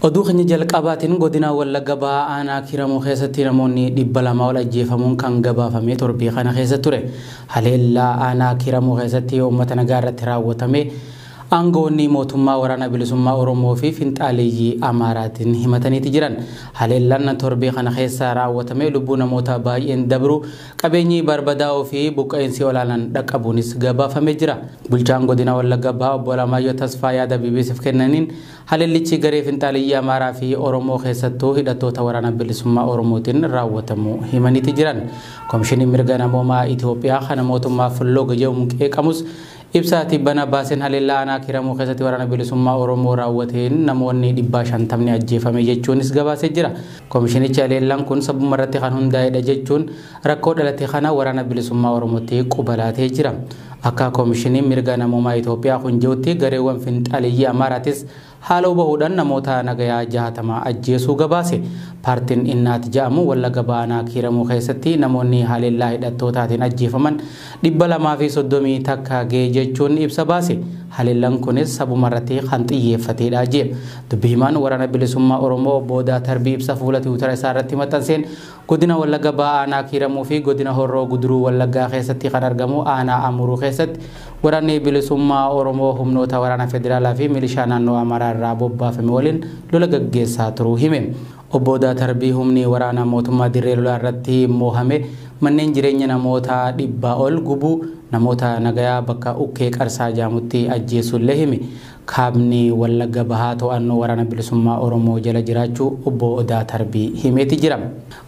Oduu keenya jalqabaatiin godina Wallagga Bahaa aanaa Kiramuu keessatti namoonni 200 ol ajjeefamuun kan gabaafame torbii kana keessa ture. Haleellaa aanaa Kiramuu keessatti uummata nagaa irratti raawwatame aangoonni mootummaa waraana bilisummaa Oromoo fi finxaaleeyyii Amaaraatiin himataniiti jiran. Haleellaan torbii kana keessa raawwatame lubbuu namoota baay'een dabru qabeenyi barbadaa'uu fi buqqa'insi olaanaan dhaqqabuunis gabaafamee jira. Bulchaan godina Wallagga Bahaa obbo Alamaayyoo Tasfaa yaada BBCf kennaniin haleellichi garee finxaaleeyyii Amaaraa fi Oromoo keessattuu hidhattoota waraana bilisummaa Oromootiin raawwatamu himaniiti jiran. Koomishiniin mirga namoomaa Itoophiyaa kana mootummaa fulloo gajeemuun qeeqamus ibsaati bana baasen haleellaa aanaa Kiramuu keessatti waraana bilisummaa Oromoo raawwateen namoonni 150 ajjeefame jechuunis gabaasee jira. Koomishinichi haleellaan kun sababa irratti kan hundaa'edha jechuun rakkoo dhalate kana waraana bilisummaa Oromootti qubalaatee jira. Akka koomishiniin mirga namoomaa Itoophiyaa kun jedhutti gareewwan finxaaleeyyii Amaaraatis haala bahuudhaan namoota nagayaa 60 ajjeesuu gabaase. Paartiin Innaat jedhamu Wallagga Bahaa aanaa Kiramuu keessatti namoonni haleellaa hidhattootaatiin ajjeefaman 230 takka ga'e jechuun ibsa baase. Haleellaan kunis sababa irratti kan xiyyeeffatedha jedhe. Dubbii himaan waraana bilisummaa Oromoo obbo Tarbii ibsa fuula Tiwiitara isaa irratti maxxanseen godina Wallagga Bahaa aanaa Kiramuu fi godina Horroo Guduruu Wallaggaa keessatti kan argamu aanaa Amuruu keessatti waraanni bilisummaa Oromoo humnoota waraana federaalaa fi milishaa naannoo Amaaraa irraa bobbaafame waliin lola gaggeessaa turuu hime. Obbo Tarbii humni waraana mootummaa dirree lolaa irratti moohame manneen jireenya namoota 100 ol gubuu namoota nagayaa bakka ukkee qarsaa jaamutti ajjeesuullee hime. Kaabni Wallagga Bahaa to'annoo waraana bilisummaa Oromoo jala jiraachuu obbo Tarbii himeeti jira.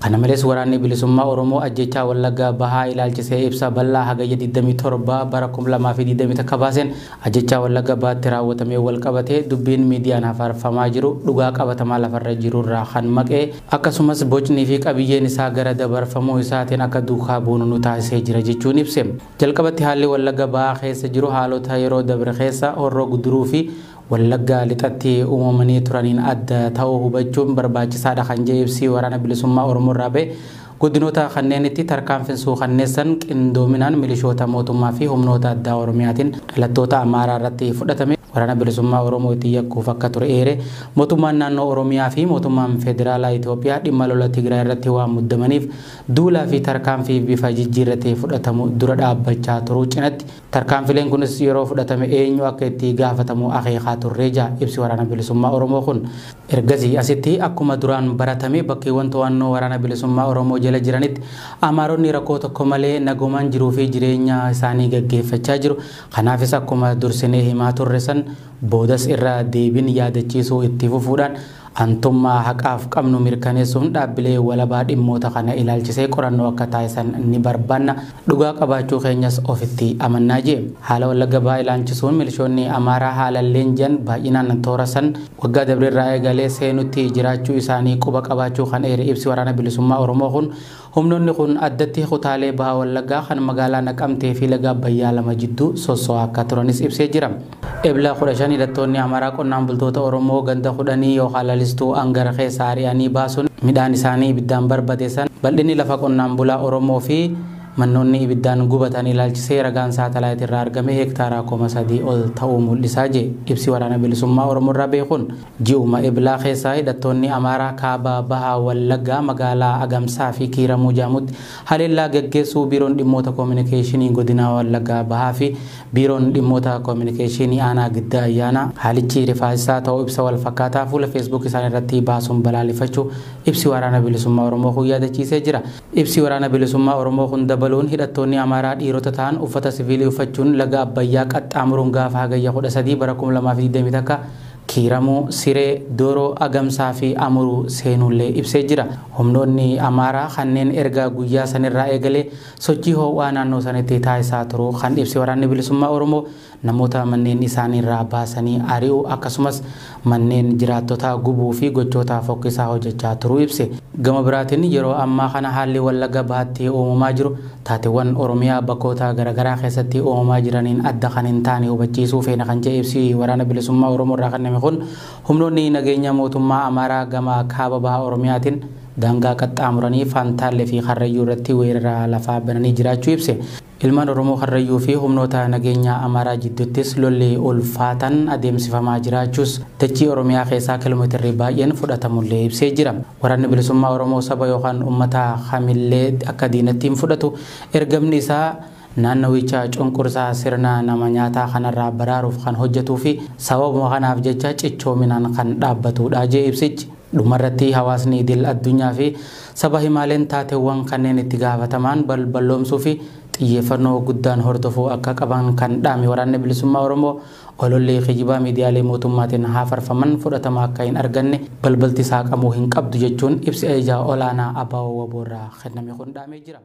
Kana malees waraanni bilisummaa Oromoo ajjechaa Wallagga Bahaa ilaalchisee ibsa bal'aa Hagayya 27 bara 2021 baaseen ajjechaa Wallagga Bahaatti raawwatamee wal qabatee dubbiin miidiyaan hafarfamaa jiru dhugaa qabatamaa lafarra jirurraa kan maqee akkasumas bocnii fi qabiyyeen isaa gara dabarfamuu isaatiin akka duukaa buunu nu taasisee jira jechuun ibse. Jalqabatti haalli Wallagga Bahaa keessa jiru haalota yeroo dabre keessa Horroo Guduruu fi Wallagga lixatti uumamanii turaniin adda ta'uu hubachuun barbaachisaadha kan jedhe ibsi waraana bilisummaa Oromoo irraa ba'e. Godinoota kanneenitti tarkaanfinsuu kanneessan qindoominaan milishoota mootummaa fi humnoota addaa Oromiyaatiin dhalattoota Amaaraa irratti fudhatame. Waraana bilisummaa Oromoo itti yakkuuf akka ture eere mootummaan naannoo Oromiyaa fi mootummaan federaalaa Itoophiyaa dhimma lola Tigraay irratti waan muddamaniif duulaa fi tarkaanfii bifa jijjiirratee fudhatamu dura dhaabbachaa turuu cinatti tarkaanfileen kunis yeroo fudhatame eenyu akka itti gaafatamu akeekaa turree jira ibsi waraana bilisummaa Oromoo kun. Ergasii asitti akkuma duraan baratame bakkeewwan to'annoo waraana bilisummaa Oromoo jala jiranitti Amaaronni rakkoo tokko malee nagumaan jiruu fi jireenya isaanii gaggeeffachaa jiru. Kanaafis akkuma dursinee himaa turre san boodas irraa deebiin yaadachiisuu itti fufuudhaan antummaa haqaaf qabnu mirkaneessuun dhaabbilee walabaa dhimmoota kana ilaalchisee qorannoo akka taasisan ni barbaanna. Dhugaa qabaachuu keenyas ofitti amannaa jee. Haala Wallagga Bahaa ilaalchisuun milishoonni Amaaraa haala leenji'an baay'inaan toorasan waggaa dabreerraa eegalee seenutti jiraachuu isaanii quba qabaachuu kan eere ibsi waraana bilisummaa Oromoo kun humnoonni kun addatti kutaalee Bahaa Wallaggaa kan magaalaa Naqamtee fi Laga Abbayyaa lama jidduu soso'aa akka turanis ibsee jira. Ebla 15 hidhattoonni Amaaraa qonnaan bultoota Oromoo ganda 10 yookaan lalistuu angara keessa ari'anii baasuun midhaan isaanii ibiddaan barbadeessan bal'inni lafa qonnaan bulaa Oromoo fi mannoonni ibiddaan gubatan ilaalchisee ragaan saatalaayitii irraa argame heektaara 3,000 ol ta'uu mul'isaa jee. Ibsi waraana bilisummaa Oromoo irraa beekuun ji'uma eblaa keessaa hidhattoonni Amaaraa kaaba Bahaa Wallaggaa magaalaa Agamsaa fi Kiramuu jaamutti haleellaa gaggeessuu biiroon dhimmoota koominikeeshinii godina Wallaggaa Bahaa fi biiroon dhimmoota koominikeeshinii aanaa Giddaa Ayyaanaa haalichi rifaasisaa ta'uu ibsa wal fakkaataa fuula Facebook isaanii irratti baasuun balaaleffachuu ibsi waraana bilisummaa Oromoo kun yaadachiisee jira. Ibsi waraana bilisummaa Oromoo kun dabaluun hidhattoonni Amaaraa dhiirota ta'an uffata siviilii uffachuun Laga Abbayyaa qaxxaamuruun gaafa Hagayya 13 bara 2021 Kiramuu, Siree, Dooroo, Agamsaa fi Amuruu seenullee ibsee jira. Humnoonni Amaaraa kanneen erga guyyaa sanirraa eegalee sochii ho'aa naannoo sanitti taasisaa turu kan ibsi waraanni bilisummaa Oromoo namoota manneen isaaniirraa baasanii ari'uu akkasumas manneen jiraattota gubuu fi gochoota fokkisaa hojjechaa turuu ibse. Gama biraatiin yeroo ammaa kana haalli Wallagga Bahaatti uumamaa jiru taateewwan Oromiyaa bakkoota garaagaraa keessatti uumamaa jiraniin adda kan hin taane hubachiisuu feena kan jedhe ibsi waraana bilisummaa Oromoo irraa kenname kun humnoonni nageenya mootummaa Amaaraa gama kaaba Bahaa Oromiyaatiin daangaa qaxxaamuranii Fantaallee fi Karrayyuu irratti weerara lafaa bananii jiraachuu ibse. Ilmaan Oromoo Karrayyuu fi humnoota nageenyaa Amaaraa jidduuttis lolli ulfaatan adeemsifamaa jiraachuus dachii Oromiyaa keessaa kiiloomeetirri baay'een fudhatamullee ibsee jira. Waraanni bilisummaa Oromoo saba yookaan uummata kamillee akka diinatti hin fudhatu. Ergamni isaa naannawicha cunqursaa sirna nama nyaataa kanarraa baraaruuf kan hojjetuu fi sababuma kanaaf jecha cichoominaan kan dhaabbatudha jee ibsichi. Dhumarratti hawaasni idil addunyaa fi saba himaaleen taateewwan kanneen itti gaafatamaan balballoomsuu fi xiyyeeffannoo guddaan hordofuu akka qaban kan dhaame waraanni bilisummaa Oromoo olollee kijibaa miidiyaalee mootummaatiin haafarfaman fudhatama akka hin arganne balbalti saaqamuu hin qabdu jechuun ibsi ejaa olaanaa Abaawoo Waboorraa kenname kun dhaamee jira.